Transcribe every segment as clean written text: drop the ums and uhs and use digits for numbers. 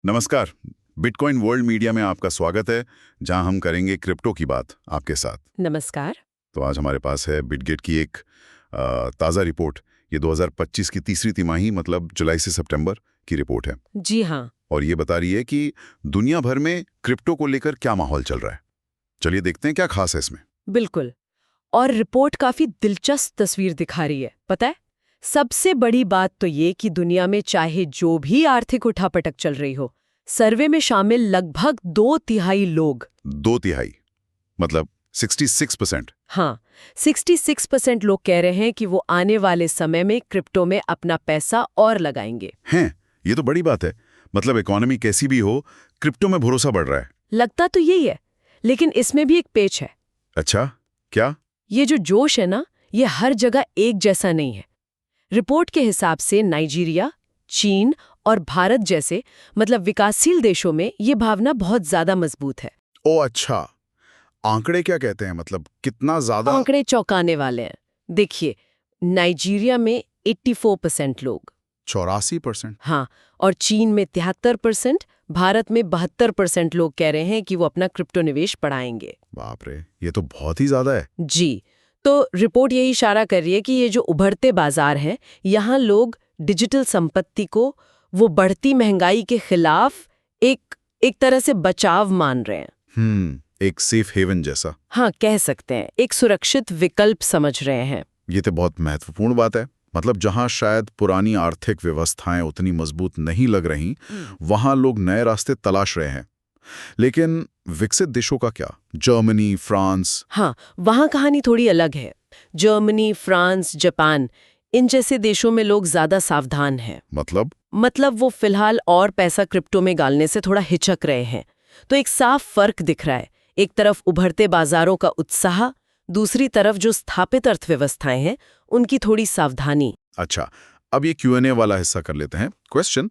नमस्कार। Bitcoin world media में आपका स्वागत है, जहां हम करेंगे क्रिप्टो की बात आपके साथ। नमस्कार। तो आज हमारे पास है बिटगेट की एक ताज़ा रिपोर्ट। ये 2025 की तीसरी तिमाही मतलब जुलाई से सितंबर की रिपोर्ट है। जी हाँ। और ये बता रही है कि दुनिया भर में क्रिप्टो को लेकर क्या माहौल चल रहा है। चलिए देखते हैं क्या खास है इसमें। बिल्कुल। और रिपोर्ट काफी दिलचस्प तस्वीर दिखा रही है। पता है, सबसे बड़ी बात तो ये कि दुनिया में चाहे जो भी आर्थिक उठापटक चल रही हो, सर्वे में शामिल लगभग 2/3 लोग, 2/3 मतलब 66%। हाँ, 66% लोग कह रहे हैं कि वो आने वाले समय में क्रिप्टो में अपना पैसा और लगाएंगे। हैं, ये तो बड़ी बात है। मतलब इकोनॉमी कैसी भी हो, क्रिप्टो में भरोसा बढ़ रहा है। लगता तो यही है, लेकिन इसमें भी एक पेच है। अच्छा, क्या? ये जो जोश है ना, ये हर जगह एक जैसा नहीं है। रिपोर्ट के हिसाब से नाइजीरिया, चीन और भारत जैसे मतलब विकासशील देशों में ये भावना बहुत ज्यादा मजबूत है। ओ अच्छा, आंकड़े क्या कहते हैं? मतलब कितना ज्यादा? आंकड़े चौंकाने वाले हैं। देखिए, नाइजीरिया में 84% लोग, 84%? हाँ, और चीन में 73%, भारत में 72% लोग कह रहे हैं कि वो अपना क्रिप्टो निवेश बढ़ाएंगे। बाप रे, ये तो बहुत ही ज्यादा है। जी, तो रिपोर्ट यही इशारा कर रही है कि ये जो उभरते बाजार हैं, यहाँ लोग डिजिटल संपत्ति को वो बढ़ती महंगाई के खिलाफ एक तरह से बचाव मान रहे हैं। एक सेफ हेवन जैसा। हाँ, कह सकते हैं, एक सुरक्षित विकल्प समझ रहे हैं। ये तो बहुत महत्वपूर्ण बात है। मतलब जहां शायद पुरानी आर्थिक व्यवस्थाएं उतनी मजबूत नहीं लग रही, वहां लोग नए रास्ते तलाश रहे हैं। लेकिन विकसित देशों का क्या? Germany, France? हाँ, वहाँ कहानी थोड़ी अलग है। जर्मनी, फ्रांस, जापान, इन जैसे देशों में लोग ज्यादा सावधान हैं। मतलब वो फिलहाल और पैसा क्रिप्टो में डालने से थोड़ा हिचक रहे हैं। तो एक साफ फर्क दिख रहा है। एक तरफ उभरते बाजारों का उत्साह, दूसरी तरफ जो स्थापित अर्थव्यवस्थाएं हैं, उनकी थोड़ी सावधानी। अच्छा, अब ये Q&A वाला हिस्सा कर लेते हैं। क्वेश्चन,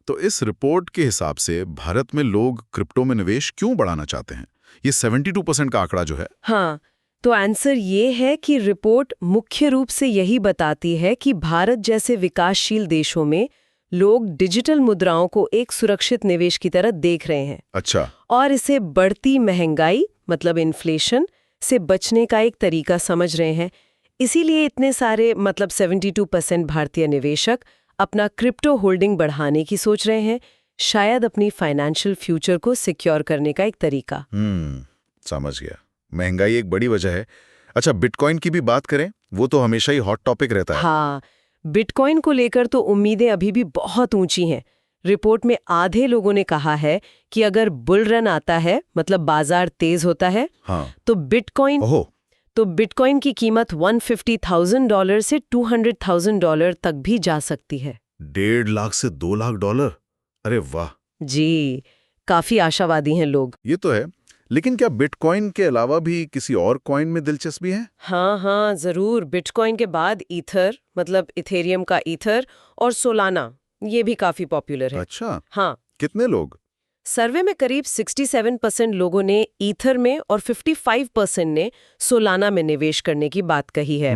तो इस रिपोर्ट के हिसाब से भारत में लोग क्रिप्टो में निवेश क्यों बढ़ाना चाहते हैं? ये 72% का आंकड़ा जो है। हाँ, तो आंसर ये है कि रिपोर्ट मुख्य रूप से यही बताती है कि भारत जैसे विकासशील देशों में लोग डिजिटल मुद्राओं को एक सुरक्षित निवेश की तरह देख रहे हैं। अच्छा। और इसे बढ़ती महंगाई मतलब इन्फ्लेशन से बचने का एक तरीका समझ रहे हैं। इसीलिए इतने सारे मतलब 72% भारतीय निवेशक अपना क्रिप्टो होल्डिंग बढ़ाने की सोच रहे हैं, शायद अपनी फाइनेंशियल फ्यूचर को सिक्योर करने का एक तरीका। समझ गया। महंगाई एक बड़ी वजह है। अच्छा, बिटकॉइन की भी बात करें, वो तो हमेशा ही हॉट टॉपिक रहता है। हाँ, बिटकॉइन को लेकर तो उम्मीदें अभी भी बहुत ऊंची हैं। रिपोर्ट में आधे लोगों ने कहा है कि अगर बुल रन आता है मतलब बाजार तेज होता है, हाँ। तो बिटकॉइन की कीमत $150,000 से $200,000 तक भी जा सकती है। 1.5 लाख से 2 लाख डॉलर? अरे वाह। जी, काफी आशावादी हैं लोग। ये तो है। लेकिन क्या बिटकॉइन के अलावा भी किसी और कॉइन में दिलचस्पी है? हाँ, जरूर। बिटकॉइन के बाद ईथर मतलब इथेरियम का ईथर और सोलाना, ये भी काफी पॉपुलर है। अच्छा। हाँ, कितने लोग? सर्वे में करीब 67% लोगों ने ईथर में और 55% ने सोलाना में निवेश करने की बात कही है।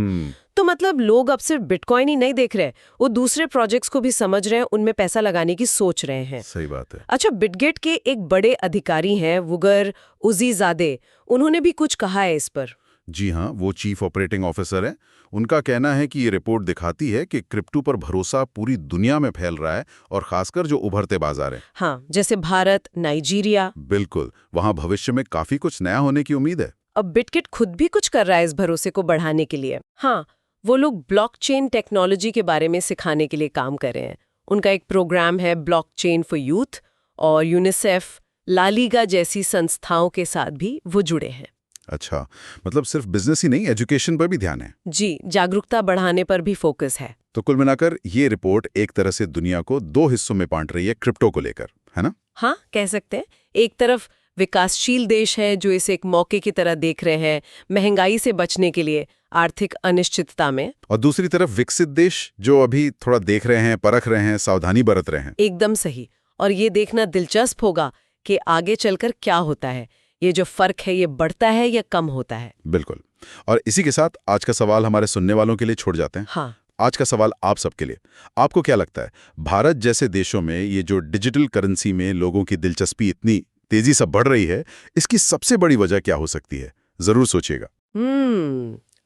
तो मतलब लोग अब सिर्फ बिटकॉइन ही नहीं देख रहे, वो दूसरे प्रोजेक्ट्स को भी समझ रहे हैं, उनमें पैसा लगाने की सोच रहे हैं। सही बात है। अच्छा, बिटगेट के एक बड़े अधिकारी हैं वुगर उजीजादे, उन्होंने भी कुछ कहा है इस पर। जी हाँ, वो चीफ ऑपरेटिंग ऑफिसर है। उनका कहना है कि ये रिपोर्ट दिखाती है कि क्रिप्टो पर भरोसा पूरी दुनिया में फैल रहा है, और खासकर जो उभरते बाजार हैं। हाँ, जैसे भारत, नाइजीरिया। बिल्कुल, वहाँ भविष्य में काफी कुछ नया होने की उम्मीद है। अब बिटगेट खुद भी कुछ कर रहा है इस भरोसे को बढ़ाने के लिए। हाँ, वो लोग ब्लॉकचेन टेक्नोलॉजी के बारे में सिखाने के लिए काम कर रहे हैं। उनका एक प्रोग्राम है ब्लॉकचेन फॉर यूथ, और यूनिसेफ, ला लीगा जैसी संस्थाओं के साथ भी वो जुड़े हैं। अच्छा, मतलब सिर्फ बिजनेस ही नहीं, एजुकेशन पर भी ध्यान है। जी, जागरूकता बढ़ाने पर भी फोकस है। तो कुल मिलाकर ये रिपोर्ट एक तरह से दुनिया को 2 हिस्सों में बांट रही है क्रिप्टो को लेकर, है ना? हाँ, कह सकते हैं। एक तरफ विकासशील देश है जो इसे एक मौके की तरह देख रहे हैं महंगाई से बचने के लिए आर्थिक अनिश्चितता में, और दूसरी तरफ विकसित देश जो अभी थोड़ा देख रहे हैं, परख रहे हैं, सावधानी बरत रहे हैं। एकदम सही। और ये देखना दिलचस्प होगा कि आगे चलकर क्या होता है, ये जो फर्क है ये बढ़ता है या कम होता है। बिल्कुल। और इसी के साथ आज का सवाल हमारे सुनने वालों के लिए छोड़ जाते हैं। हाँ, आज का सवाल आप सबके लिए, आपको क्या लगता है भारत जैसे देशों में ये जो डिजिटल करेंसी में लोगों की दिलचस्पी इतनी तेजी से बढ़ रही है, इसकी सबसे बड़ी वजह क्या हो सकती है? जरूर सोचिएगा।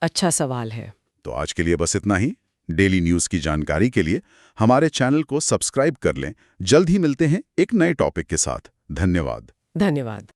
अच्छा सवाल है। तो आज के लिए बस इतना ही। डेली न्यूज की जानकारी के लिए हमारे चैनल को सब्सक्राइब कर लें। जल्द ही मिलते हैं एक नए टॉपिक के साथ। धन्यवाद। धन्यवाद।